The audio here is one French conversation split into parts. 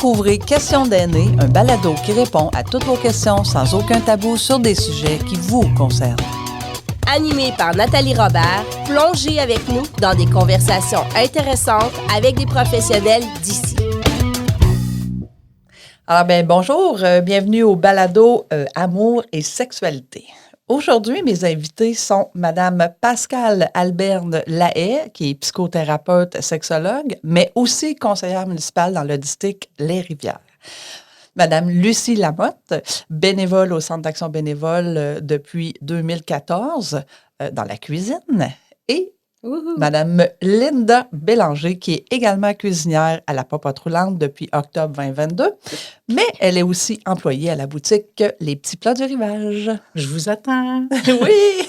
Découvrez Questions d'aînés, un balado qui répond à toutes vos questions sans aucun tabou sur des sujets qui vous concernent. Animé par Nathalie Robert, plongez avec nous dans des conversations intéressantes avec des professionnels d'ici. Alors, bonjour, bienvenue au balado Amour et sexualité. Aujourd'hui, mes invités sont Madame Pascale Alberne Lahaye, qui est psychothérapeute sexologue, mais aussi conseillère municipale dans le district Les Rivières. Madame Lucie Lamotte, bénévole au Centre d'action bénévole depuis 2014 dans la cuisine. Et Madame Linda Bélanger, qui est également cuisinière à la Popote Roulante depuis octobre 2022, mais elle est aussi employée à la boutique Les Petits Plats du Rivage. Je vous attends. Oui!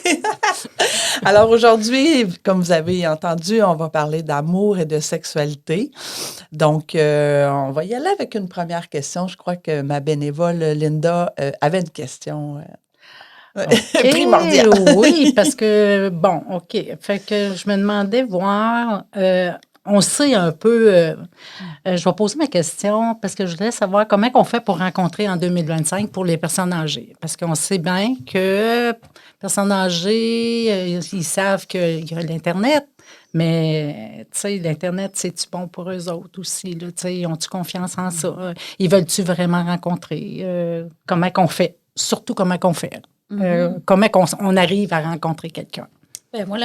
Alors aujourd'hui, comme vous avez entendu, on va parler d'amour et de sexualité. Donc, on va y aller avec une première question. Je crois que ma bénévole Linda avait une question primordiale. Oui, parce que, fait que je me demandais voir, on sait un peu, je vais poser ma question parce que je voudrais savoir comment on fait pour rencontrer en 2025 pour les personnes âgées. Parce qu'on sait bien que personnes âgées, ils savent qu'il y a l'Internet, mais, tu sais, l'Internet, c'est-tu bon pour eux autres aussi? Là, tu sais, ont-tu confiance en ça? Ils veulent-tu vraiment rencontrer? Comment qu'on fait? Surtout comment qu'on fait? Comment on arrive à rencontrer quelqu'un? Ben moi,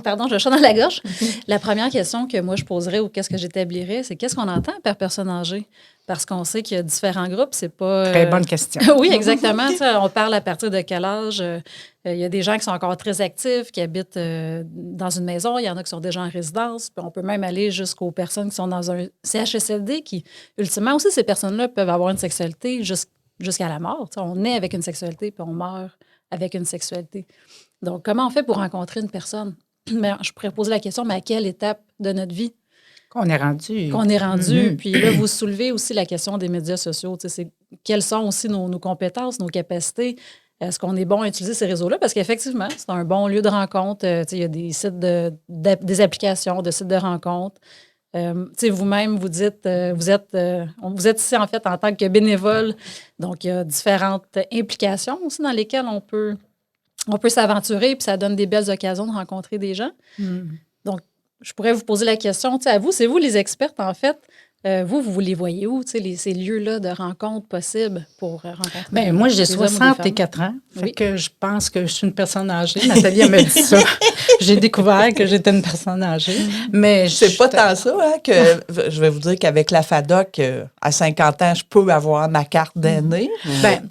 pardon, je chante dans la gorge. La première question que moi, je poserais ou qu'est-ce que j'établirais, c'est qu'est-ce qu'on entend par personne âgée? Parce qu'on sait qu'il y a différents groupes, c'est pas... Très bonne question. Oui, exactement. On parle à partir de quel âge? Il y a des gens qui sont encore très actifs, qui habitent dans une maison. Il y en a qui sont déjà en résidence. Puis on peut même aller jusqu'aux personnes qui sont dans un CHSLD qui, ultimement aussi, ces personnes-là peuvent avoir une sexualité jusqu'à la mort. On naît avec une sexualité, puis on meurt avec une sexualité. Donc, comment on fait pour rencontrer une personne? Mais je pourrais poser la question, mais à quelle étape de notre vie? Qu'on est rendu. Puis là, vous soulevez aussi la question des médias sociaux. Quelles sont aussi nos compétences, nos capacités? Est-ce qu'on est bon à utiliser ces réseaux-là? Parce qu'effectivement, c'est un bon lieu de rencontre. Il y a des sites des applications, de sites de rencontre. Vous-même, vous dites, vous êtes ici, en fait, en tant que bénévole. Donc, il y a différentes implications aussi dans lesquelles on peut s'aventurer, puis ça donne des belles occasions de rencontrer des gens. Donc, je pourrais vous poser la question, à vous, c'est vous les expertes, en fait. Vous les voyez où, ces lieux-là de rencontres possibles pour rencontrer Bien, moi, j'ai 64 ans. Fait que je pense que je suis une personne âgée. Nathalie, elle m'a dit ça. J'ai découvert que j'étais une personne âgée. Mais c'est pas tant ça, que je vais vous dire qu'avec la FADOC, à 50 ans, je peux avoir ma carte d'aîné.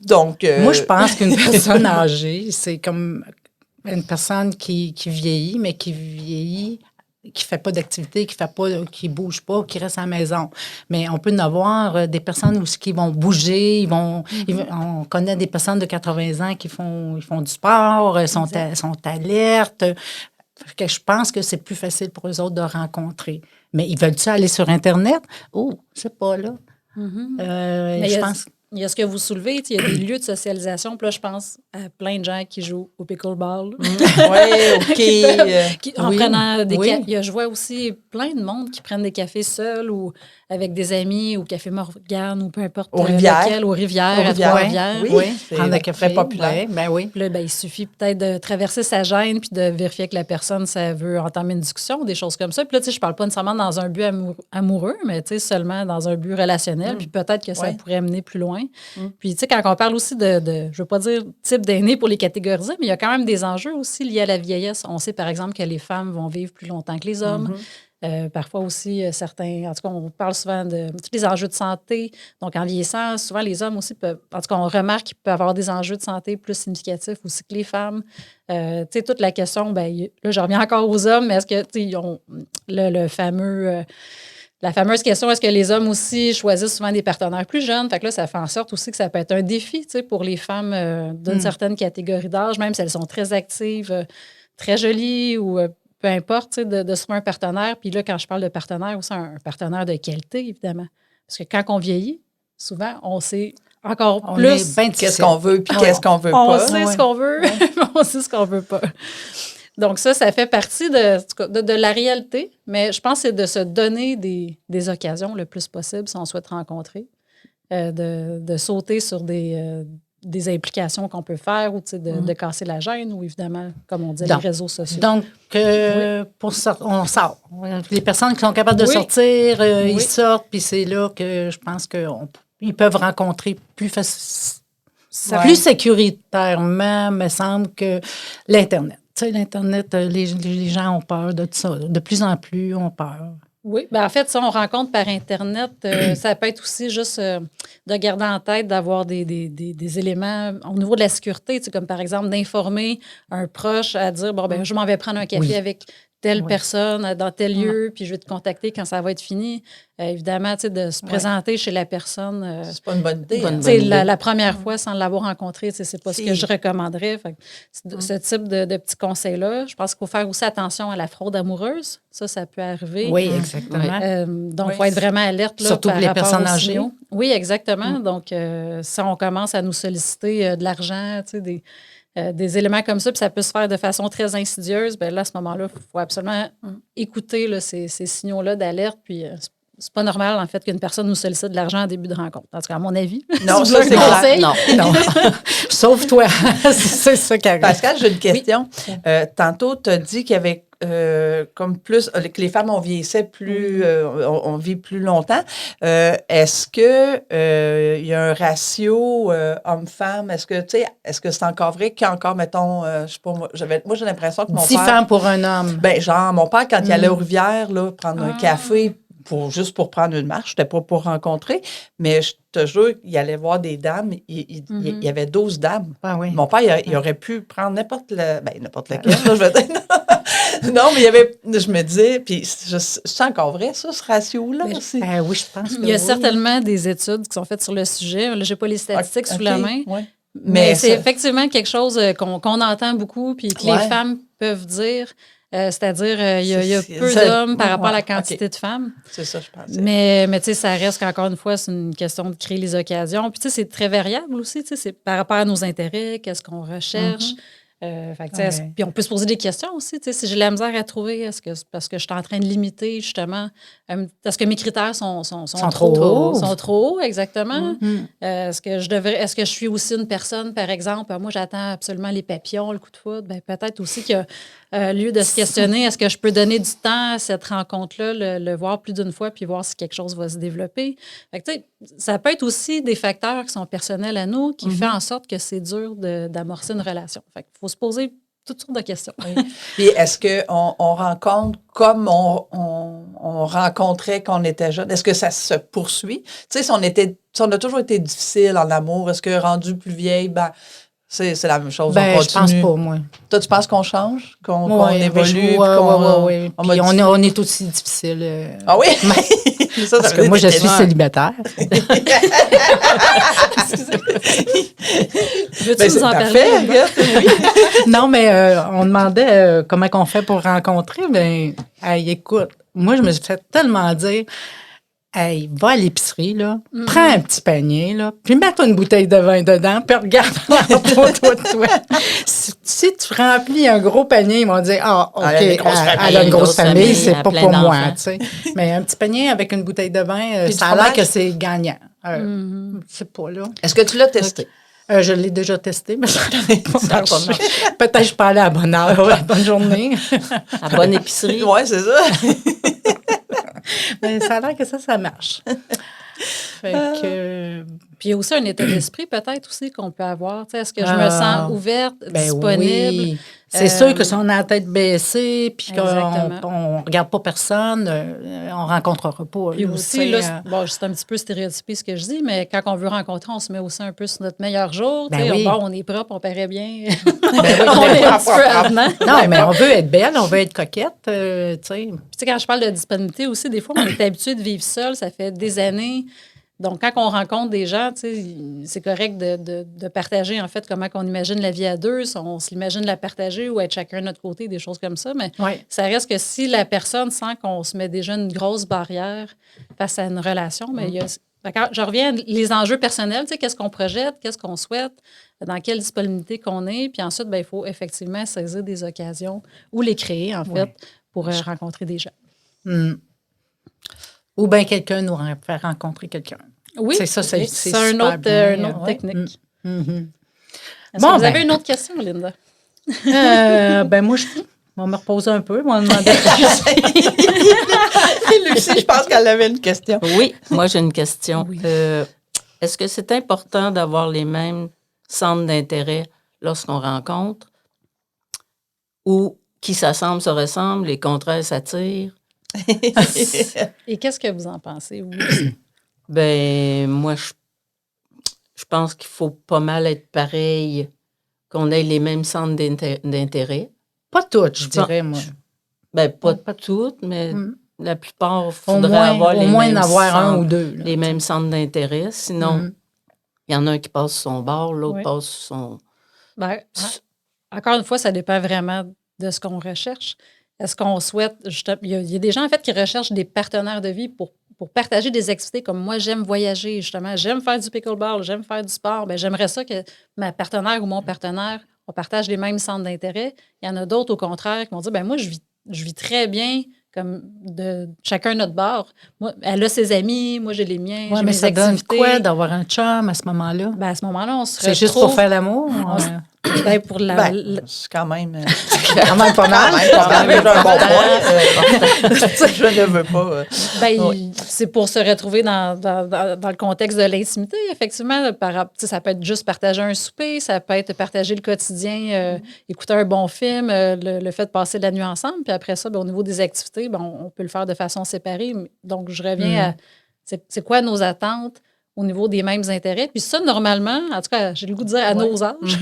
Donc, moi, je pense qu'une personne âgée, c'est comme une personne qui vieillit, mais qui vieillit qui fait pas d'activité, qui bouge pas, qui reste à la maison. Mais on peut en avoir des personnes qui vont bouger, on connaît des personnes de 80 ans qui font du sport, sont alertes. Que je pense que c'est plus facile pour eux autres de rencontrer. Mais ils veulent-tu aller sur Internet? Oh, c'est pas là. Je pense... Il y a ce que vous soulevez, il y a des lieux de socialisation. Puis là, je pense à plein de gens qui jouent au pickleball. Je vois aussi plein de monde qui prennent des cafés seuls ou avec des amis au Café Morgane ou peu importe lequel, aux Rivières, à Trois-Rivières. Prendre un café très populaire. Puis là, il suffit peut-être de traverser sa gêne puis de vérifier que la personne, ça veut entamer une discussion ou des choses comme ça. Puis là, je parle pas nécessairement dans un but amoureux, mais seulement dans un but relationnel. Puis peut-être que ça pourrait mener plus loin. Puis, quand on parle aussi je veux pas dire type d'aîné pour les catégoriser, mais il y a quand même des enjeux aussi liés à la vieillesse. On sait, par exemple, que les femmes vont vivre plus longtemps que les hommes. Parfois aussi, certains... En tout cas, on parle souvent de tous les enjeux de santé. Donc, en vieillissant, souvent, les hommes aussi peuvent... En tout cas, on remarque qu'ils peuvent avoir des enjeux de santé plus significatifs aussi que les femmes. Toute la question, là, je reviens encore aux hommes, mais est-ce que, ils ont le fameux... La fameuse question, est-ce que les hommes aussi choisissent souvent des partenaires plus jeunes? Fait que là, ça fait en sorte aussi que ça peut être un défi, pour les femmes d'une certaine catégorie d'âge, même si elles sont très actives, très jolies ou peu importe, de se trouver un partenaire. Puis là, quand je parle de partenaire, aussi un partenaire de qualité, évidemment. Parce que quand on vieillit, souvent, on sait encore plus qu'est-ce qu'on veut puis qu'est-ce qu'on veut pas. On sait ce qu'on veut, on sait ce qu'on veut pas. Donc ça fait partie de la réalité, mais je pense que c'est de se donner des occasions le plus possible si on souhaite rencontrer, de sauter sur des implications qu'on peut faire ou de casser la gêne ou évidemment, comme on dit, les réseaux sociaux. Donc, on sort. Les personnes qui sont capables de sortir, ils sortent, puis c'est là que je pense qu'ils peuvent rencontrer plus sécuritairement, me semble, que l'Internet. Tu sais, l'Internet, les gens ont peur de ça. De plus en plus, ont peur. Oui, bien en fait, ça, on rencontre par Internet. Ça peut être aussi juste de garder en tête d'avoir des éléments au niveau de la sécurité, tu sais, comme par exemple d'informer un proche à dire, bon, ben je m'en vais prendre un café avec telle personne dans tel lieu, puis je vais te contacter quand ça va être fini. Évidemment, tu sais, de se présenter chez la personne. C'est pas une bonne idée. Tu sais, la première fois, sans l'avoir rencontré, tu sais, c'est pas ce que je recommanderais. Fait que ce type de petits conseils-là, je pense qu'il faut faire aussi attention à la fraude amoureuse. Ça peut arriver. Oui, exactement. Donc, il faut être vraiment alerte. Là, surtout par les rapport personnes aux âgées. signaux. Oui, exactement. Donc, si on commence à nous solliciter de l'argent, tu sais, des éléments comme ça, puis ça peut se faire de façon très insidieuse, bien là, à ce moment-là, il faut absolument écouter là, ces signaux-là d'alerte. Puis, c'est pas normal, en fait, qu'une personne nous sollicite de l'argent en début de rencontre. En tout cas, à mon avis. Non, ça, c'est clair. Non. Sauf toi. C'est ça qui arrive. Pascal, j'ai une question. Tantôt, tu as dit qu'il y avait comme plus, que les femmes, on vieillissait plus, on vit plus longtemps. Est-ce que il y a un ratio homme-femme? Est-ce que c'est encore vrai qu'il y a encore, mettons, je sais pas, moi, j'ai l'impression que mon 10 père... femmes pour un homme. Ben, genre, mon père, quand il allait aux rivières, là, prendre un café, juste pour prendre une marche, c'était pas pour rencontrer, mais je te jure, il allait voir des dames, il y avait 12 dames. Ah oui. Mon père, il aurait pu prendre n'importe laquelle, là, je veux dire. Non, mais il y avait, je me disais, puis c'est encore vrai, ça, ce ratio-là aussi? Oui, je pense que il y a certainement des études qui sont faites sur le sujet. Là, je n'ai pas les statistiques sous la main. Ouais. Mais c'est effectivement quelque chose qu'on entend beaucoup, puis que les femmes peuvent dire. C'est-à-dire, il y a peu d'hommes par rapport à la quantité de femmes. C'est ça, je pense. Mais tu sais, ça reste qu'encore une fois, c'est une question de créer les occasions. Puis, tu sais, c'est très variable aussi. Tu sais, c'est par rapport à nos intérêts, qu'est-ce qu'on recherche. Puis on peut se poser des questions aussi. Si j'ai la misère à trouver, est-ce que parce que je suis en train de limiter, justement, est-ce que mes critères sont trop hauts? Sont trop hauts, exactement. Est-ce que je suis aussi une personne, par exemple, moi, j'attends absolument les papillons, le coup de foudre. Ben, peut-être aussi qu'il y a lieu de se questionner, est-ce que je peux donner du temps à cette rencontre-là, le voir plus d'une fois, puis voir si quelque chose va se développer. Fait que, ça peut être aussi des facteurs qui sont personnels à nous, qui font en sorte que c'est dur d'amorcer une relation. Fait qu'il faut se poser toutes sortes de questions. Puis est-ce qu'on rencontre comme on rencontrait quand on était jeune? Est-ce que ça se poursuit? Tu sais, si on a toujours été difficile en amour, est-ce que rendu plus vieille, c'est la même chose, on continue? Je pense pas, moi. Toi, tu penses qu'on change, qu'on évolue? Oui. Puis on est aussi difficile. Ah oui? Parce que moi, je suis célibataire. Veux-tu nous en parler? Non, mais on demandait comment on fait pour rencontrer. Ben, écoute, moi, je me suis fait tellement dire... Hey, va à l'épicerie, là, prends un petit panier, là, puis mets-toi une bouteille de vin dedans, puis regarde toi. Si tu remplis un gros panier, ils vont dire, OK, elle a une grosse famille, c'est pas pour moi, tu sais. Mais un petit panier avec une bouteille de vin, ça a l'air que c'est gagnant. C'est pas là. Est-ce que tu l'as testé? Je l'ai déjà testé, mais ça n'a pas marché. Peut-être que je peux aller à la bonne heure, à la bonne journée. À bonne épicerie. Oui, c'est ça. Mais ça a l'air que ça marche. Fait que... Puis il y a aussi un état d'esprit peut-être aussi qu'on peut avoir. Est-ce que je me sens ouverte, disponible? Oui. C'est sûr que si on a la tête baissée puis qu'on ne regarde pas personne, on ne rencontrera pas. Puis aussi, c'est un petit peu stéréotypé ce que je dis, mais quand on veut rencontrer, on se met aussi un peu sur notre meilleur jour. On est propre, on paraît bien. On est un petit peu avenant. Non, mais on veut être belle, on veut être coquette. Puis quand je parle de disponibilité aussi, des fois, on est habitué de vivre seul, ça fait des années. Donc, quand on rencontre des gens, c'est correct de partager, en fait, comment on imagine la vie à deux, si on s'imagine la partager ou être chacun de notre côté, des choses comme ça. Mais ça reste que si la personne sent qu'on se met déjà une grosse barrière face à une relation, mais il y a D'accord. Je reviens à les enjeux personnels, tu sais, qu'est-ce qu'on projette, qu'est-ce qu'on souhaite, dans quelle disponibilité qu'on est. Puis ensuite, il faut effectivement saisir des occasions ou les créer, en fait, pour rencontrer des gens. Ou bien quelqu'un nous faire rencontrer quelqu'un. Oui, c'est ça, c'est une super bien. autre technique. Est-ce Bon, que vous avez une autre question, Linda? Moi, je vais me reposer un peu. Moi, demander Lucie, je pense qu'elle avait une question. Oui, moi, j'ai une question. Est-ce que c'est important d'avoir les mêmes centres d'intérêt lorsqu'on rencontre ou qui s'assemblent se ressemblent, les contraires s'attirent? Et qu'est-ce que vous en pensez, vous? Moi, je pense qu'il faut pas mal être pareil, qu'on ait les mêmes centres d'intérêt. pas toutes, je dirais, moi. Pas toutes, mais la plupart, il Au faudrait moins, avoir les au moins mêmes en avoir un centres, ou deux. Là, les mêmes centres d'intérêt. Sinon, il y en a un qui passe sur son bord, l'autre passe sur son... Encore une fois, ça dépend vraiment de ce qu'on recherche. Est-ce qu'on souhaite, justement, il y a des gens, en fait, qui recherchent des partenaires de vie pour partager des activités comme moi, j'aime voyager, justement, j'aime faire du pickleball, j'aime faire du sport. J'aimerais ça que ma partenaire ou mon partenaire, on partage les mêmes centres d'intérêt. Il y en a d'autres, au contraire, qui vont dire, moi, je vis très bien comme de chacun notre bord. Moi, elle a ses amis, moi, j'ai les miens, j'ai mais mes ça activités. donne quoi d'avoir un chum à ce moment-là? À ce moment-là, on se C'est juste pour faire l'amour? pour c'est quand même... quand même pas mal. Quand même un bon point. Je ne veux pas... C'est pour se retrouver dans le contexte de l'intimité, effectivement. Ça peut être juste partager un souper, ça peut être partager le quotidien, écouter un bon film, le fait de passer la nuit ensemble. Puis après ça, au niveau des activités, on peut le faire de façon séparée. Donc, je reviens à c'est quoi nos attentes au niveau des mêmes intérêts. Puis ça, normalement, en tout cas, j'ai le goût de dire à nos âges,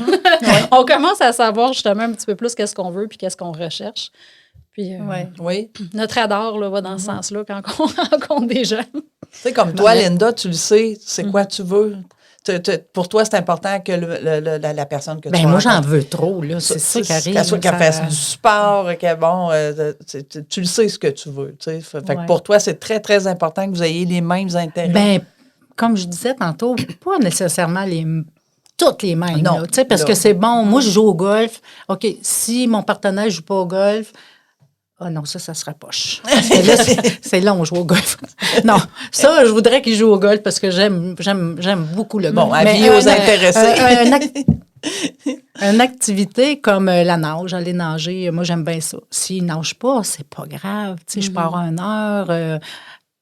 on commence à savoir justement un petit peu plus qu'est-ce qu'on veut puis qu'est-ce qu'on recherche. Puis notre radar là, va dans ce sens-là quand on rencontre des gens. Tu sais, comme toi, Linda, tu le sais, c'est quoi tu veux. Pour toi, c'est important que la personne que tu moi, rencontres, j'en veux trop, là. C'est ça qui arrive. Qu'elle fasse du sport, tu le sais ce que tu veux. Fait que pour toi, c'est très, très important que vous ayez les mêmes intérêts. Comme je disais tantôt, pas nécessairement toutes les mêmes. Non. Là, parce que c'est bon, moi, je joue au golf. OK, si mon partenaire ne joue pas au golf, non, ça serait poche. Parce que là, c'est long, jouer au golf. Non, ça, je voudrais qu'il joue au golf parce que j'aime beaucoup le golf. Bon, avis aux intéressés. Une activité comme la nage, aller nager, moi, j'aime bien ça. S'il ne nage pas, c'est pas grave. Je pars 1 heure...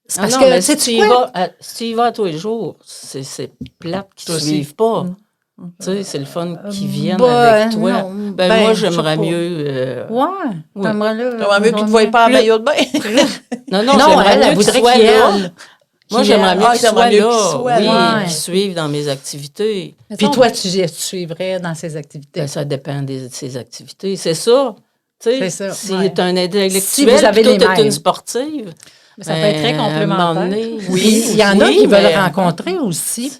C'est parce que si tu y vas tous les jours, c'est plate qu'ils ne suivent pas. C'est le fun qu'ils viennent avec toi. Non, moi, j'aimerais mieux... t'aimerais là. T'aimerais mieux qu'ils ne te voient pas en maillot de bain. non, j'aimerais mieux qu'ils soient là. Moi, j'aimerais mieux qu'ils soient là. Qu'ils suivent dans mes activités. Puis toi, tu suivrais dans ces activités? Ça dépend de ses activités. C'est ça. C'est ça. Si tu es un intellectuel, si vous avez puis toi, tu es une sportive... Mais ça peut être très complémentaire. Il y en a qui veulent rencontrer aussi,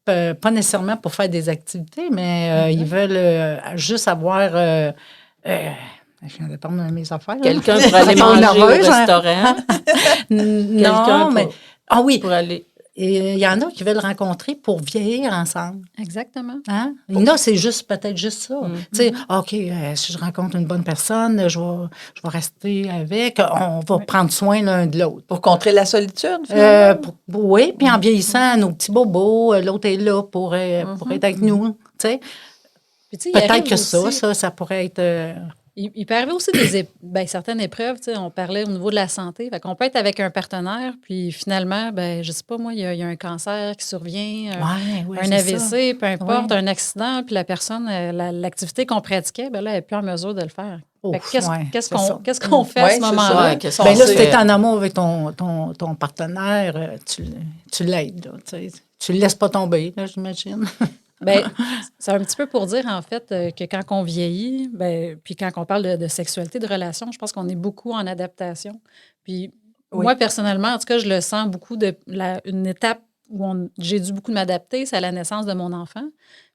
pas nécessairement pour faire des activités, mais ils veulent juste avoir... je viens de prendre mes affaires. Quelqu'un pour aller manger au restaurant. Non, mais... Ah oui. Pour aller... Et il y en a qui veulent rencontrer pour vieillir ensemble. Exactement. Hein? Il y en a, c'est peut-être juste ça. Tu sais, OK, si je rencontre une bonne personne, je vais rester avec, on va prendre soin l'un de l'autre. Pour contrer la solitude, oui, puis en vieillissant, nos petits bobos, l'autre est là pour être avec nous. Tu sais. Peut-être que aussi, ça pourrait être... Il peut arriver aussi certaines épreuves, on parlait au niveau de la santé. Fait qu'on peut être avec un partenaire, puis finalement, je sais pas, moi, il y a un cancer qui survient, un AVC, peu importe, un accident, puis la personne, l'activité qu'on pratiquait, elle n'est plus en mesure de le faire. Qu'est-ce qu'on fait à ce moment-là? Là, si tu es en amour avec ton partenaire, tu l'aides. Tu ne le laisses pas tomber, là, j'imagine. C'est un petit peu pour dire, en fait, que quand on vieillit, puis quand on parle de sexualité, de relation, je pense qu'on est beaucoup en adaptation. Puis moi, personnellement, en tout cas, je le sens beaucoup une étape où j'ai dû beaucoup m'adapter, c'est à la naissance de mon enfant.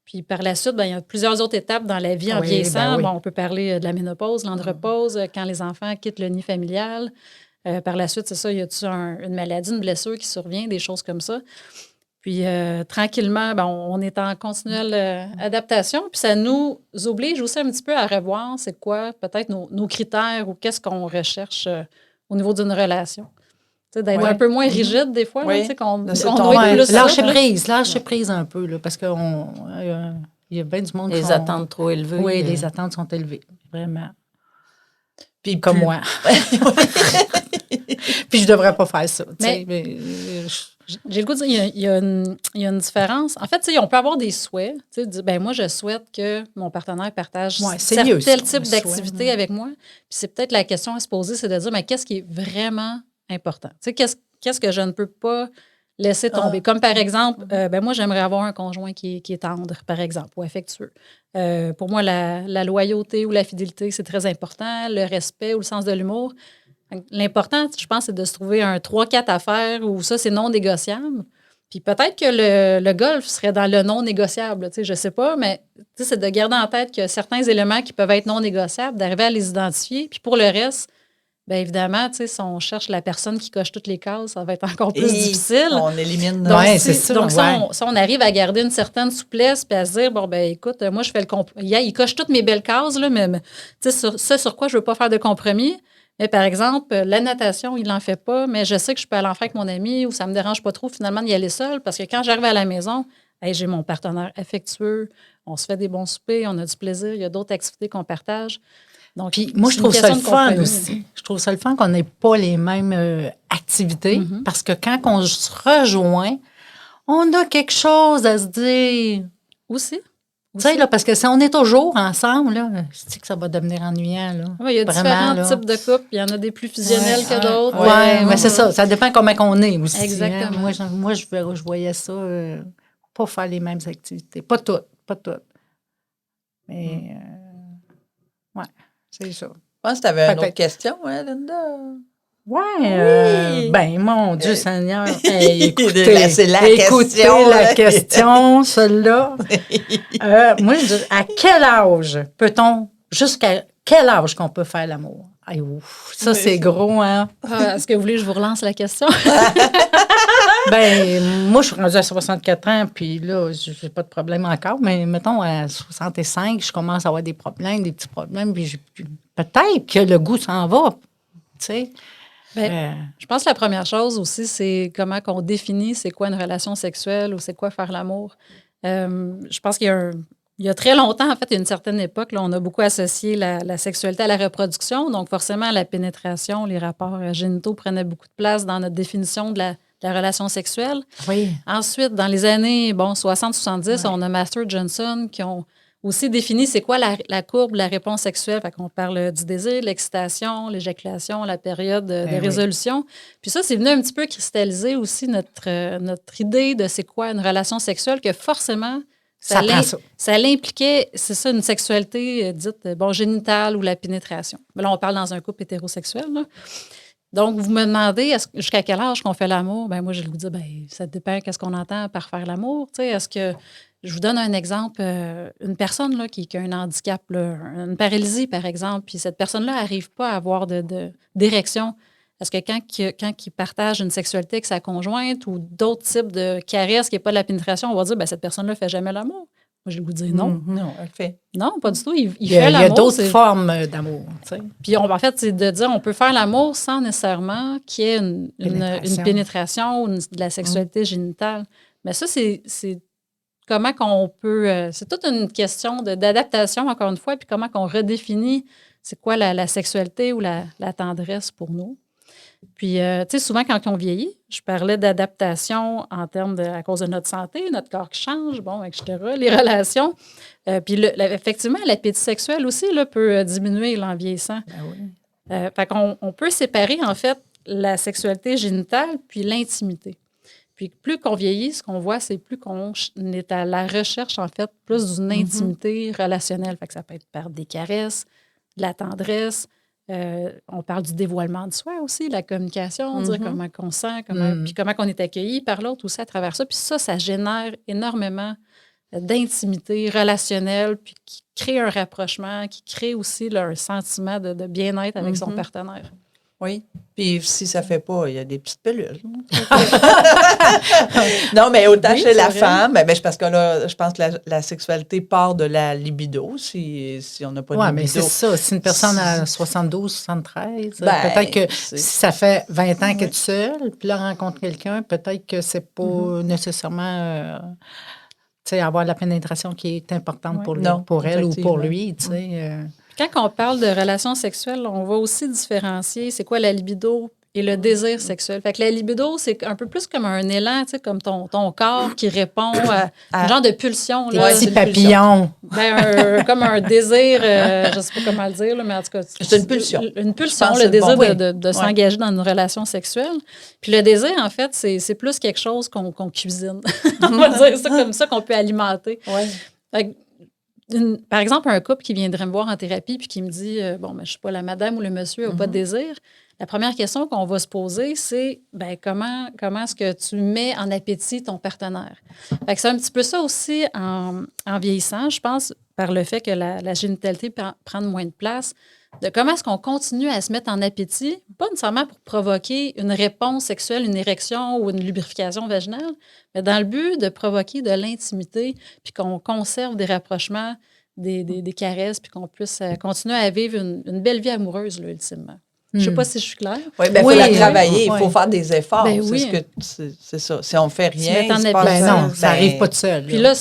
Puis par la suite, il y a plusieurs autres étapes dans la vie en vieillissant. On peut parler de la ménopause, l'andropause, quand les enfants quittent le nid familial. Par la suite, c'est ça, y a-tu une maladie, une blessure qui survient, des choses comme ça. Puis, tranquillement, on est en continuelle adaptation. Puis, ça nous oblige aussi un petit peu à revoir c'est quoi peut-être nos critères ou qu'est-ce qu'on recherche au niveau d'une relation. Tu sais, d'être un peu moins rigide des fois. Oui. Là, tu sais, qu'on C'est on ton- doit être plus Lâcher prise un peu, là, parce qu'il y a bien du monde qui Les sont- attentes trop élevées. Oui, les attentes sont élevées, vraiment. Puis Comme moi. Puis je devrais pas faire ça. tu sais, Mais- je- J'ai le goût de dire, il y a une différence. En fait, tu sais, on peut avoir des souhaits. Tu sais, dire, ben moi, je souhaite que mon partenaire partage Ouais, c'est mieux, tel ça, type un souhait, d'activité avec moi. Puis c'est peut-être la question à se poser, c'est de dire, mais qu'est-ce qui est vraiment important? Tu sais, qu'est-ce que je ne peux pas laisser tomber? Comme par exemple, ben moi, j'aimerais avoir un conjoint qui est tendre, par exemple, ou affectueux. Pour moi, la loyauté ou la fidélité, c'est très important. Le respect ou le sens de l'humour. L'important, je pense, c'est de se trouver un 3-4 affaires où ça, c'est non négociable. Puis peut-être que le golf serait dans le non négociable, tu sais, je sais pas, mais tu sais, c'est de garder en tête que certains éléments qui peuvent être non négociables, d'arriver à les identifier. Puis pour le reste, bien évidemment, tu sais, si on cherche la personne qui coche toutes les cases, ça va être encore plus difficile. On élimine. Donc, Ouais, si, c'est ça, donc, si ouais. si on arrive à garder une certaine souplesse puis à se dire, bon, ben écoute, moi, je fais le compromis. Il coche toutes mes belles cases, là, mais tu sais, sur quoi je veux pas faire de compromis. Mais par exemple, la natation, il n'en fait pas, mais je sais que je peux aller en faire avec mon ami ou ça me dérange pas trop finalement d'y aller seule parce que quand j'arrive à la maison, hey, j'ai mon partenaire affectueux, on se fait des bons soupers, on a du plaisir, il y a d'autres activités qu'on partage. Donc, Puis moi, je c'est trouve une ça le question de fun compromis. aussi. Je trouve ça le fun qu'on n'ait pas les mêmes activités parce que quand on se rejoint, on a quelque chose à se dire. Aussi. Tu sais, là, parce que si on est toujours ensemble, là, je dis que ça va devenir ennuyant. Là. Ouais, il y a Vraiment, différents là. types de couples. Il y en a des plus fusionnels que d'autres. Oui, mais c'est ça. Ça dépend comment on est aussi. Exactement. Hein. Moi, je voyais ça, pas faire les mêmes activités. Pas toutes. Mais, ouais, c'est ça. Je pense que tu avais une autre Peut-être. question, hein, Linda? Ouais, ben mon Dieu Seigneur. Hey, écoutez C'est la écoutez question, la là. question, celle-là. Moi, je dis, à quel âge peut-on, jusqu'à quel âge qu'on peut faire l'amour? Ay, ouf, ça, c'est gros, hein? Est-ce que vous voulez que je vous relance la question? Ben, moi, je suis rendue à 64 ans, puis là, j'ai pas de problème encore, mais mettons, à 65, je commence à avoir des problèmes, des petits problèmes, puis peut-être que le goût s'en va, tu sais. Je pense que la première chose aussi, c'est comment qu'on définit c'est quoi une relation sexuelle ou c'est quoi faire l'amour. Je pense qu'il y a très longtemps, en fait, il y a une certaine époque, là, on a beaucoup associé la sexualité à la reproduction. Donc, forcément, la pénétration, les rapports génitaux prenaient beaucoup de place dans notre définition de la relation sexuelle. Oui. Ensuite, dans les années 60-70, on a Master Johnson qui ont aussi défini c'est quoi la courbe de la réponse sexuelle. Fait qu'on parle du désir, de l'excitation, l'éjaculation, la période de résolution. Puis ça, c'est venu un petit peu cristalliser aussi notre idée de c'est quoi une relation sexuelle, que forcément, ça l'impliquait, c'est ça, une sexualité dite génitale ou la pénétration. Mais là, on parle dans un couple hétérosexuel, là. Donc, vous me demandez jusqu'à quel âge qu'on fait l'amour? Ben moi, je vais vous dire, ça dépend qu'est-ce qu'on entend par faire l'amour. Tu sais, est-ce que, je vous donne un exemple, une personne là, qui a un handicap, là, une paralysie, par exemple, puis cette personne-là n'arrive pas à avoir d'érection. Est-ce que quand il partage une sexualité avec sa conjointe ou d'autres types de caresses qui n'est pas de la pénétration, on va dire, cette personne-là ne fait jamais l'amour? Moi, je vais vous dire non. Non, elle fait. Non, pas du tout. Il fait Il y l'amour. a d'autres formes d'amour. Tu sais. Puis, en fait, c'est de dire on peut faire l'amour sans nécessairement qu'il y ait une pénétration ou de la sexualité génitale. Mais ça, c'est comment qu'on peut... c'est toute une question d'adaptation, encore une fois, puis comment qu'on redéfinit c'est quoi la sexualité ou la tendresse pour nous. Puis, tu sais, souvent, quand on vieillit, je parlais d'adaptation en termes à cause de notre santé, notre corps qui change, etc., les relations. Puis, effectivement, l'appétit sexuel aussi là, peut diminuer en vieillissant. Fait qu'on peut séparer, en fait, la sexualité génitale puis l'intimité. Puis, plus qu'on vieillit, ce qu'on voit, c'est plus qu'on est à la recherche, en fait, plus d'une intimité relationnelle. Fait que ça peut être par des caresses, de la tendresse. On parle du dévoilement de soi aussi, la communication, dire comment on sent, puis comment on est accueilli par l'autre aussi à travers ça. Puis ça génère énormément d'intimité relationnelle, puis qui crée un rapprochement, qui crée aussi là, un sentiment de bien-être avec son partenaire. Oui. Puis si ça ne fait pas, il y a des petites pilules. Non, mais autant Oui, chez la c'est vrai. femme, mais c'est parce que là, je pense que la sexualité part de la libido, si on n'a pas de Oui, libido. mais c'est ça. Si une personne a 72, 73, Ben, peut-être que c'est- si ça fait 20 ans qu'elle est seule, puis là, rencontre quelqu'un, peut-être que c'est pas Mm-hmm. nécessairement tu sais, avoir la pénétration qui est importante pour, lui, Non, pour elle ou pour effectivement. lui. Tu sais, Puis quand on parle de relations sexuelles, on va aussi différencier c'est quoi la libido et le désir sexuel. Fait que la libido, c'est un peu plus comme un élan, tu sais, comme ton corps qui répond à un genre de pulsion. des Là. petits c'est une papillons. Comme un désir, je ne sais pas comment le dire, là, mais en tout cas. C'est une pulsion. Une Je pulsion, pense le que c'est désir bon. de Oui. s'engager dans une relation sexuelle. Puis le désir, en fait, c'est plus quelque chose qu'on cuisine. On va dire ça comme ça, qu'on peut alimenter. Ouais. Fait que, par exemple, un couple qui viendrait me voir en thérapie puis qui me dit bon, ben, je ne sais pas, la madame ou le monsieur n'a pas de désir. La première question qu'on va se poser, c'est ben, comment est-ce que tu mets en appétit ton partenaire? Fait que c'est un petit peu ça aussi en vieillissant, je pense, par le fait que la génitalité prend moins de place. De comment est-ce qu'on continue à se mettre en appétit, pas nécessairement pour provoquer une réponse sexuelle, une érection ou une lubrification vaginale, mais dans le but de provoquer de l'intimité, puis qu'on conserve des rapprochements, des caresses, puis qu'on puisse continuer à vivre une belle vie amoureuse, là, ultimement. Je ne sais pas si je suis claire. Oui, bien, il Oui, faut la oui, travailler, oui. il faut faire des efforts. Ben c'est oui. c'est ça. Si on ne fait rien, mettre en il se habitude. passe- Ben non, ça ben, n'arrive pas tout seul. Puis là,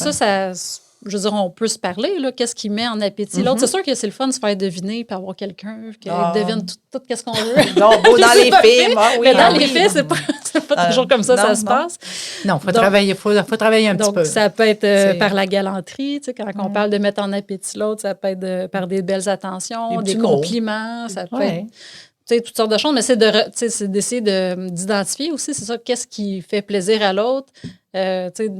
je veux dire, on peut se parler, là, qu'est-ce qui met en appétit. L'autre, c'est sûr que c'est le fun de se faire deviner, puis avoir quelqu'un qui devine tout qu'est-ce qu'on veut. Non, beau dans les films. Ah, oui, Mais dans ah, les oui. faits, c'est pas toujours comme ça, non, ça se non. passe. Non, il faut Donc- travailler, faut travailler un petit Donc, peu. ça peut être C'est- par la galanterie, tu sais, quand on parle de mettre en appétit l'autre, ça peut être par des belles attentions, Des des petits mots. compliments, ça peut Ouais. être tu sais, toutes sortes de choses, mais c'est d'essayer d'identifier aussi, c'est ça, qu'est-ce qui fait plaisir à l'autre. Tu sais,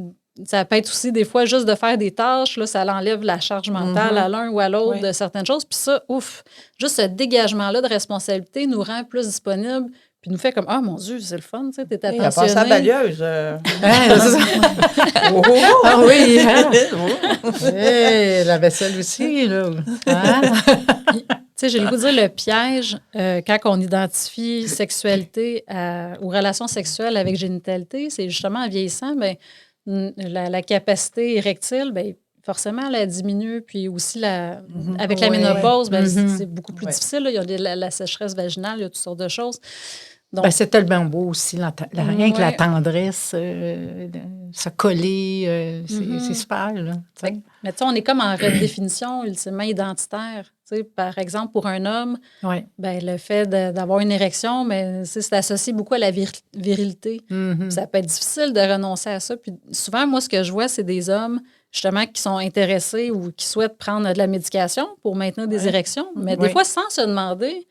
ça peut être aussi des fois juste de faire des tâches, là, ça l'enlève la charge mentale à l'un ou à l'autre Oui. de certaines choses. Puis ça, juste ce dégagement-là de responsabilité nous rend plus disponibles, puis nous fait comme « Ah, mon Dieu, c'est le fun, tu sais, t'es Il a passé à attentionné. » balieuse. Hein, c'est ça. Oh, Ah oui, hein? oh. Hey, la vaisselle aussi, là. Hein? Tu sais, j'ai le goût de dire le piège quand on identifie sexualité ou relations sexuelles avec génitalité, c'est justement en vieillissant, bien, la capacité érectile, bien, forcément, elle diminue. Puis aussi, avec la Ouais. ménopause, bien, Mhm. c'est beaucoup plus Ouais. difficile. Là. Il y a la sécheresse vaginale, il y a toutes sortes de choses. Donc, Ben, c'est tellement beau aussi, rien que la Ouais. tendresse, se coller, c'est super, là. tu sais. mais tu sais, on est comme en redéfinition ultimement identitaire. Tu sais, par exemple, pour un homme, Ouais. ben, le fait d'avoir une érection, ben, c'est associé beaucoup à la virilité. Mhm. Ça peut être difficile de renoncer à ça. Puis souvent, moi, ce que je vois, c'est des hommes, justement, qui sont intéressés ou qui souhaitent prendre de la médication pour maintenir des érections, mais des Oui. fois sans se demander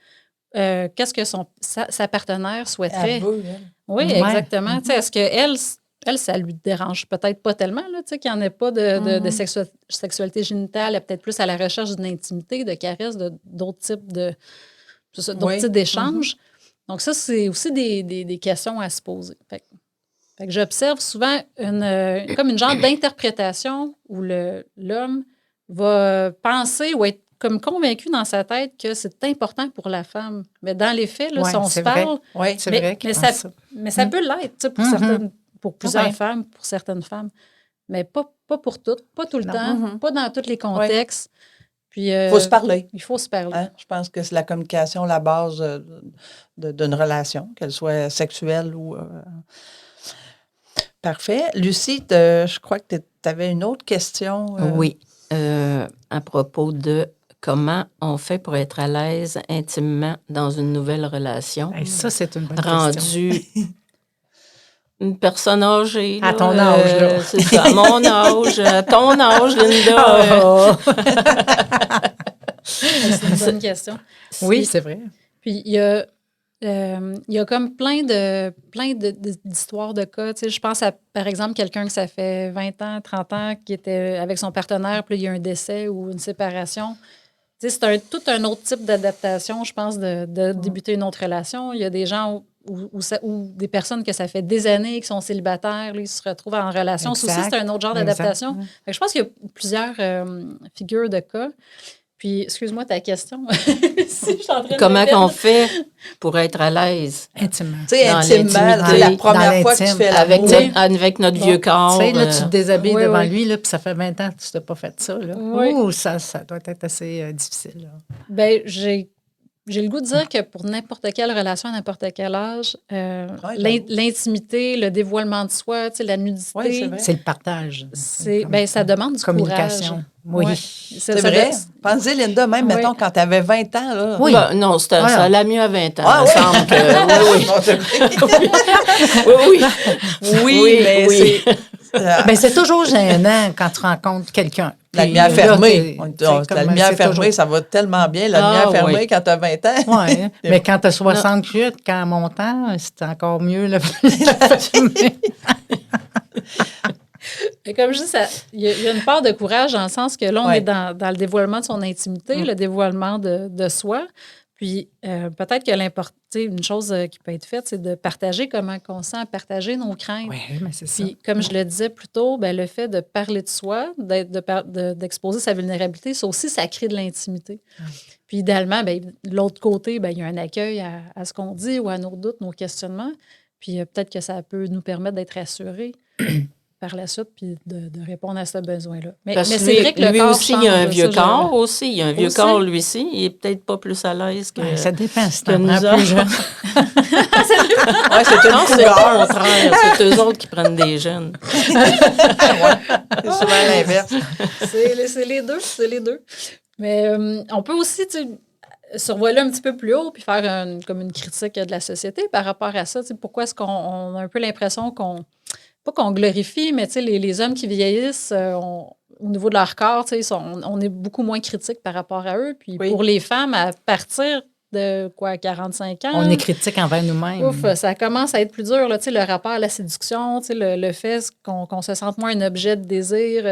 qu'est-ce que sa partenaire souhaiterait. Elle veut, elle. Oui, Ouais. exactement. Tu sais, est-ce qu'elle, ça lui dérange peut-être pas tellement, là, tu sais, qu'il n'y en ait pas de sexualité génitale, elle est peut-être plus à la recherche d'une intimité, de caresses, d'autres types d'autres Oui. types d'échanges. Donc, ça, c'est aussi des questions à se poser. Fait que j'observe souvent comme une genre d'interprétation où l'homme va penser ou être comme convaincu dans sa tête que c'est important pour la femme. Mais dans les faits, là, Ouais, si on se c'est vrai. parle, Oui. C'est mais- vrai qu'il mais pense ça- ça. mais ça peut l'être, tu sais, pour plusieurs Ouais. femmes, pour certaines femmes. Mais pas pour toutes, pas tout le Non. temps, pas dans tous les contextes. Puis, Il faut se parler. il faut se parler. Hein? Je pense que c'est la communication la base d'une relation, qu'elle soit sexuelle ou... Parfait. Lucie, je crois que tu avais une autre question. Oui, à propos de comment on fait pour être à l'aise intimement dans une nouvelle relation, Hey, ça, c'est une bonne question. rendu une personne âgée. À là, ton âge, là. c'est ça, à mon âge, à ton âge, Linda. Oh. C'est une bonne question. Oui, c'est vrai. Puis, il y a comme plein d'histoires de cas. Tu sais, je pense à, par exemple, quelqu'un que ça fait 20 ans, 30 ans, qui était avec son partenaire, puis là, il y a un décès ou une séparation. Tu sais, c'est tout un autre type d'adaptation, je pense, de débuter une autre relation. Il y a des gens ou des personnes que ça fait des années qui sont célibataires, là, ils se retrouvent en relation. Ça aussi, Exact. c'est un autre genre Exact. d'adaptation. Fait que je pense qu'il y a plusieurs figures de cas. Puis, excuse-moi ta question. Si je suis en train de Comment me perdre. qu'on fait pour être à l'aise Intimement. Tu sais, Dans intimement, l'intimité, la première dans fois que tu l'intime. fais avec, l'amour. avec notre vieux corps? Tu sais, là, tu te déshabilles oui, devant oui. lui, là, puis ça fait 20 ans que tu t'as pas fait ça. Là. Oui. Ouh, ça doit être assez difficile. Là. Ben, j'ai le goût de dire que pour n'importe quelle relation, à n'importe quel âge, j'avoue. l'intimité, le dévoilement de soi, tu sais, la nudité, Oui, c'est vrai. C'est le partage. ça demande du communication. courage. Oui. Ouais. C'est vrai. Pensez, Linda, même, Oui. mettons, quand tu avais 20 ans, là. Oui. Ben, non, ça Voilà. allait mieux à 20 ans. Ah, il me semble que, oui. Oui, mais oui. Ben, c'est toujours gênant quand tu rencontres quelqu'un. La Puis lumière là, fermée. t'es- La lumière fermée, ça va tellement bien. La lumière fermée, oui. quand tu as 20 ans. Oui, mais quand tu as 68, quand montant, c'est encore mieux la fumée. Et comme je dis, il y a une part de courage dans le sens que là, on Ouais. est dans le dévoilement de son intimité, le dévoilement de soi. Puis peut-être que une chose qui peut être faite, c'est de partager comment on sent, partager nos craintes. Oui, mais c'est ça. Puis, comme je le disais plus tôt, ben, le fait de parler de soi, d'exposer sa vulnérabilité, ça aussi, ça crée de l'intimité. Puis, idéalement, ben, de l'autre côté, ben, il y a un accueil à ce qu'on dit ou à nos doutes, nos questionnements. Puis, peut-être que ça peut nous permettre d'être rassurés par la suite puis de répondre à ce besoin-là. Mais Parce que c'est vrai que le lui corps aussi, il y a un change, vieux ça, corps aussi. Il y a un vieux Aussi. corps, lui aussi. Il est peut-être pas plus à l'aise que... Ouais, ça dépend si que t'en nous prends autres. plus jeune. Ouais, c'est Non, une c'est le couleur. contraire. C'est eux autres qui prennent des jeunes. C'est souvent l'inverse. C'est les deux, c'est les deux. Mais on peut aussi, survoler un petit peu plus haut puis faire comme une critique de la société par rapport à ça. Pourquoi est-ce qu'on a un peu l'impression pas qu'on glorifie, mais les hommes qui vieillissent, au niveau de leur corps, on est beaucoup moins critique par rapport à eux. Puis Oui. pour les femmes, à partir de 45 ans... On est critique envers nous-mêmes. Ouf, ça commence à être plus dur, là, le rapport à la séduction, le fait qu'on se sente moins un objet de désir,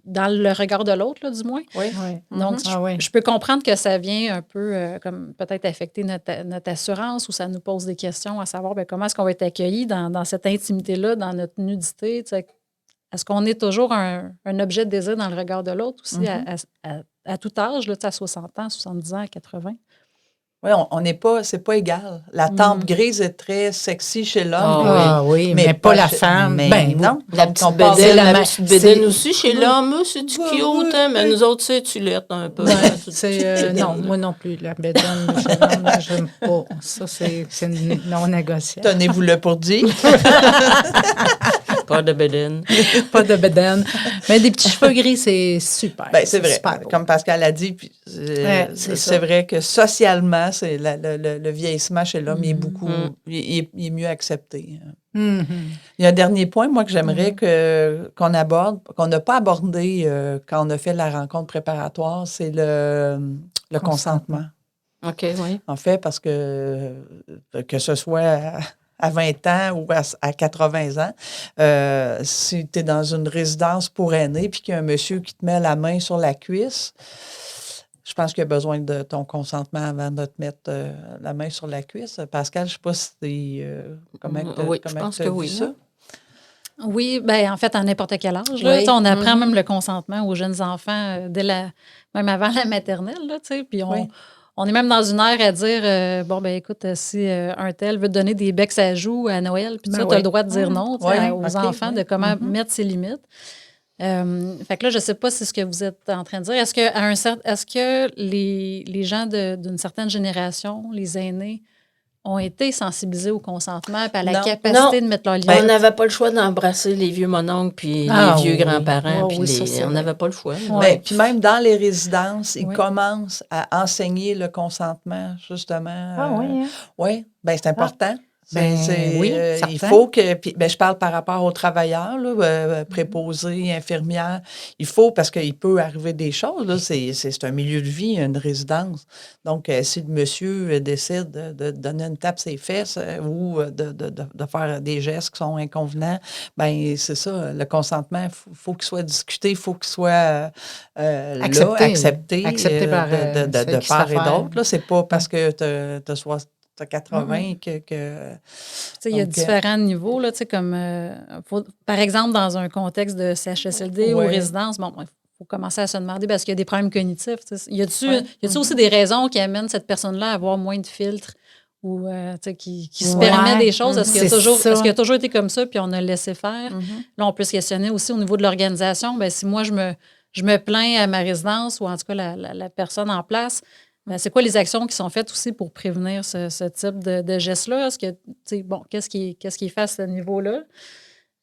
dans le regard de l'autre, là, du moins. Oui. Ouais. Donc, Ah ouais. je peux comprendre que ça vient un peu comme peut-être affecter notre assurance ou ça nous pose des questions à savoir comment est-ce qu'on va être accueilli dans cette intimité-là, dans notre nudité. Est-ce qu'on est toujours un objet de désir dans le regard de l'autre aussi à tout âge, là, à 60 ans, 70 ans, à 80? Oui, on n'est pas, c'est pas égal. La tempe grise est très sexy chez l'homme. Ah oui, mais pas la chez- femme. Mais Ben, non. La Donc, petite on parle- bédaine, la la ma- petite bédaine c'est- aussi chez l'homme, c'est du Oui, cute, oui, hein, mais oui. nous autres, tu lettres un peu. Ouais, c'est non, moi non plus. La bédaine, j'aime pas. Ça, c'est non négociable. Tenez-vous-le pour dire. Pas de bédaine. Pas de bédaine. Mais des petits cheveux gris, c'est super. Ben, c'est vrai. Super beau. Comme Pascal a dit, puis, Ouais, c'est c'est ça. vrai que socialement, c'est le vieillissement chez l'homme il est beaucoup, il est mieux accepté. Mhm. Il y a un dernier point, moi, que j'aimerais qu'on aborde, qu'on n'a pas abordé quand on a fait la rencontre préparatoire, c'est le consentement. OK, oui. En fait, parce que ce soit à 20 ans ou à 80 ans, si tu es dans une résidence pour aînés puis qu'il y a un monsieur qui te met la main sur la cuisse, je pense qu'il y a besoin de ton consentement avant de te mettre la main sur la cuisse. Pascal, je ne sais pas si comment Oui, je pense que oui. ça. Oui, bien, en fait, à n'importe quel âge. Là, Oui. on apprend même le consentement aux jeunes enfants même avant la maternelle. Là, puis on est même dans une ère à dire bon, ben écoute, si un tel veut te donner des becs à joues à Noël, puis Ben tu as oui. le droit de dire non aux enfants, de comment Mm-hmm. mettre ses limites. Fait que là, je ne sais pas si c'est ce que vous êtes en train de dire. Est-ce que les gens d'une certaine génération, les aînés, ont été sensibilisés au consentement et à la Non. capacité de mettre leurs limites? On n'avait pas le choix d'embrasser les vieux mononcles puis Ah, les vieux oui. grands-parents. Oh, puis oui, ça, c'est on vrai. n'avait pas le choix. Ben, puis même dans les résidences, ils Oui. commencent à enseigner le consentement, justement. Ah oui, hein? Oui, ben c'est important. Ben, oui, il certain. faut que, puis, ben, je parle par rapport aux travailleurs, là, préposés, infirmières. Il faut, parce qu'il peut arriver des choses, là, c'est un milieu de vie, une résidence. Donc, si le monsieur décide de donner une tape ses fesses ou de faire des gestes qui sont inconvenants, ben c'est ça, le consentement, faut qu'il soit discuté, il faut qu'il soit accepté Accepté par de celui qui part sait et faire. d'autre. Là, c'est pas parce que tu as 80 que Il y a donc, différents niveaux, là, comme par exemple, dans un contexte de CHSLD ou Ouais. résidence, bon, il faut commencer à se demander, parce qu'il y a des problèmes cognitifs. Y a-t-il aussi des raisons qui amènent cette personne-là à avoir moins de filtres ou qui se permet des choses? Est-ce qu'il a toujours été comme ça puis on a laissé faire? Là, on peut se questionner aussi au niveau de l'organisation. Ben, si moi, je me plains à ma résidence ou en tout cas la personne en place, ben, c'est quoi les actions qui sont faites aussi pour prévenir ce type de geste-là? Est-ce que, qu'est-ce qui est fait à ce niveau-là?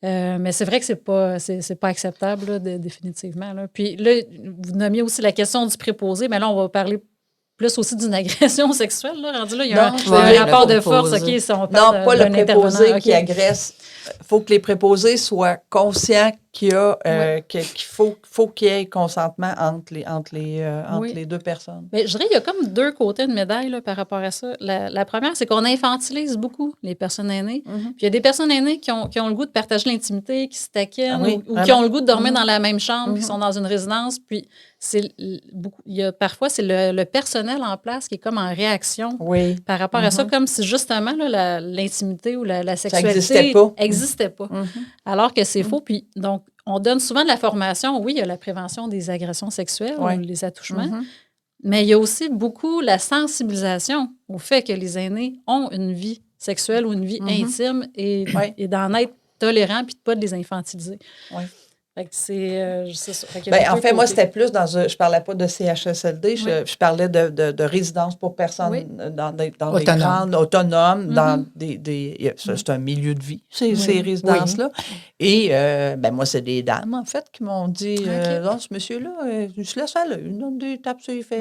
Mais c'est vrai que c'est pas acceptable, là, définitivement. Là. Puis là, vous nommiez aussi la question du préposé, mais là, on va parler plus aussi d'une agression sexuelle. Là. Rendu là, il y a un rapport de force. OK, si on parle non, pas le préposé okay. qui agresse. Il faut que les préposés soient conscients qu'il faut qu'il y ait consentement entre les deux personnes. Mais je dirais qu'il y a comme deux côtés de médaille là, par rapport à ça. La première, c'est qu'on infantilise beaucoup les personnes aînées. Puis il y a des personnes aînées qui ont le goût de partager l'intimité, qui se taquinent ou qui ont le goût de dormir dans la même chambre, qui sont dans une résidence. Puis parfois, c'est le personnel en place qui est comme en réaction par rapport à ça, comme si justement là, l'intimité ou la sexualité n'existait pas. Alors que c'est faux. Puis donc, on donne souvent de la formation. Oui, il y a la prévention des agressions sexuelles, ou les attouchements, mais il y a aussi beaucoup la sensibilisation au fait que les aînés ont une vie sexuelle ou une vie intime et d'en être tolérant puis de ne pas les infantiliser. Fait que c'est ça. En fait, moi, c'était plus je parlais pas de CHSLD, je parlais de résidence pour personnes dans des grandes autonomes, dans c'est un milieu de vie, ces résidences-là. Et moi, c'est des dames, en fait, qui m'ont dit non, ce monsieur-là, je se laisse faire, il donne des tapes sur les fesses,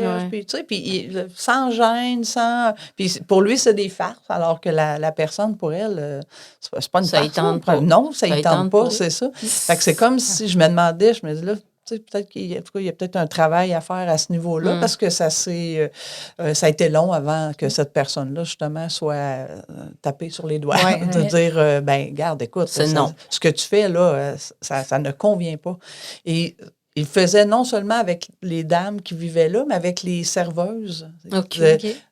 puis sans gêne, puis pour lui, c'est des farces, alors que la personne, pour elle, c'est pas une farce. Ça y tente pas. Non, ça y tente pas, c'est ça. Fait que c'est comme si je me demandais, je me dis là, peut-être qu'il y a peut-être un travail à faire à ce niveau-là, parce que ça a été long avant que cette personne-là, justement, soit tapée sur les doigts, de dire, regarde, écoute, ce que tu fais, là, ça ne convient pas. Et il faisait non seulement avec les dames qui vivaient là, mais avec les serveuses.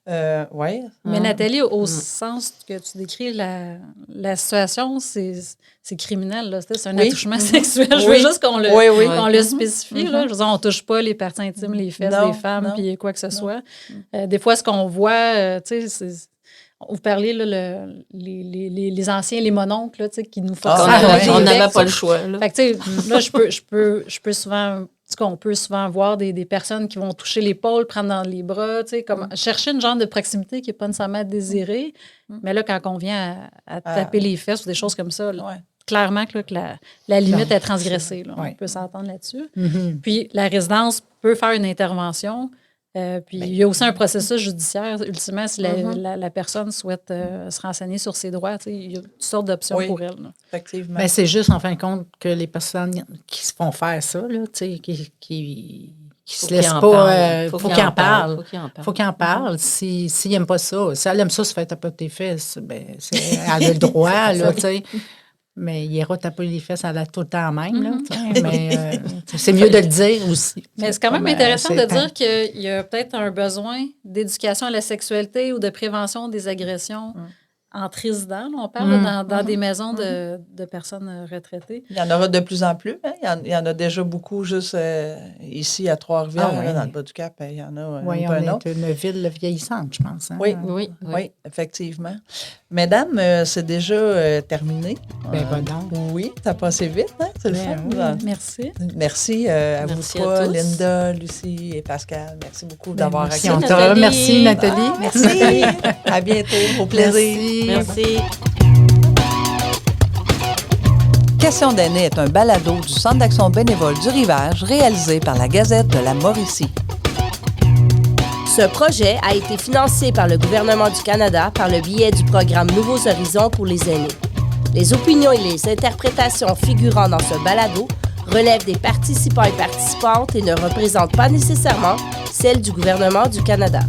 Mais Nathalie, au sens que tu décris la situation, c'est criminel. Là. C'est un attouchement sexuel. Je veux juste qu'on le spécifie. Là. Je veux dire, on ne touche pas les parties intimes, les fesses des femmes, puis quoi que ce soit. Des fois, ce qu'on voit, vous parlez, là, les anciens, les mononcles, là, qui nous forcent on n'avait pas le choix. Là, fait que, là je peux souvent... On peut souvent voir des personnes qui vont toucher l'épaule, prendre dans les bras, comme chercher une genre de proximité qui n'est pas nécessairement désirée. Mais là, quand on vient à taper les fesses ou des choses comme ça, là, clairement que la limite est transgressée. Là, on peut s'entendre là-dessus. Puis la résidence peut faire une intervention. Puis il y a aussi un processus judiciaire. Ultimement, si la personne souhaite se renseigner sur ses droits, il y a toutes sortes d'options pour elle. Là. Effectivement. Mais c'est juste, en fin de compte, que les personnes qui se font faire ça, là, qui se laissent pas... Faut qu'ils en parlent. Faut qu'ils en parlent. S'ils n'aiment pas ça, si elle aime ça, se faire taper tes fesses, elle a le droit, là, tu sais. Mais il ira taper les fesses à tout le temps même. Là, mais c'est mieux de le dire aussi. Mais c'est quand même intéressant de dire qu'il y a peut-être un besoin d'éducation à la sexualité ou de prévention des agressions entre résidents. Là, on parle dans des maisons de personnes retraitées. Il y en aura de plus en plus. Hein? Il y en a déjà beaucoup juste ici à Trois-Rivières, dans le Bas-du-Cap. Il y en a un peu un autre. C'est une ville vieillissante, je pense. Hein? Oui, effectivement. Mesdames, c'est déjà terminé. Oui, ça a passé vite, hein? C'est le fun. Merci. Merci à vous trois, Linda, Lucie et Pascal. Merci beaucoup d'avoir accueilli. On te remercie, Nathalie. Merci. À bientôt. Au plaisir. Merci. Question d'aînés est un balado du Centre d'action bénévole du Rivage réalisé par la Gazette de la Mauricie. Ce projet a été financé par le gouvernement du Canada par le biais du programme Nouveaux Horizons pour les aînés. Les opinions et les interprétations figurant dans ce balado relèvent des participants et participantes et ne représentent pas nécessairement celles du gouvernement du Canada.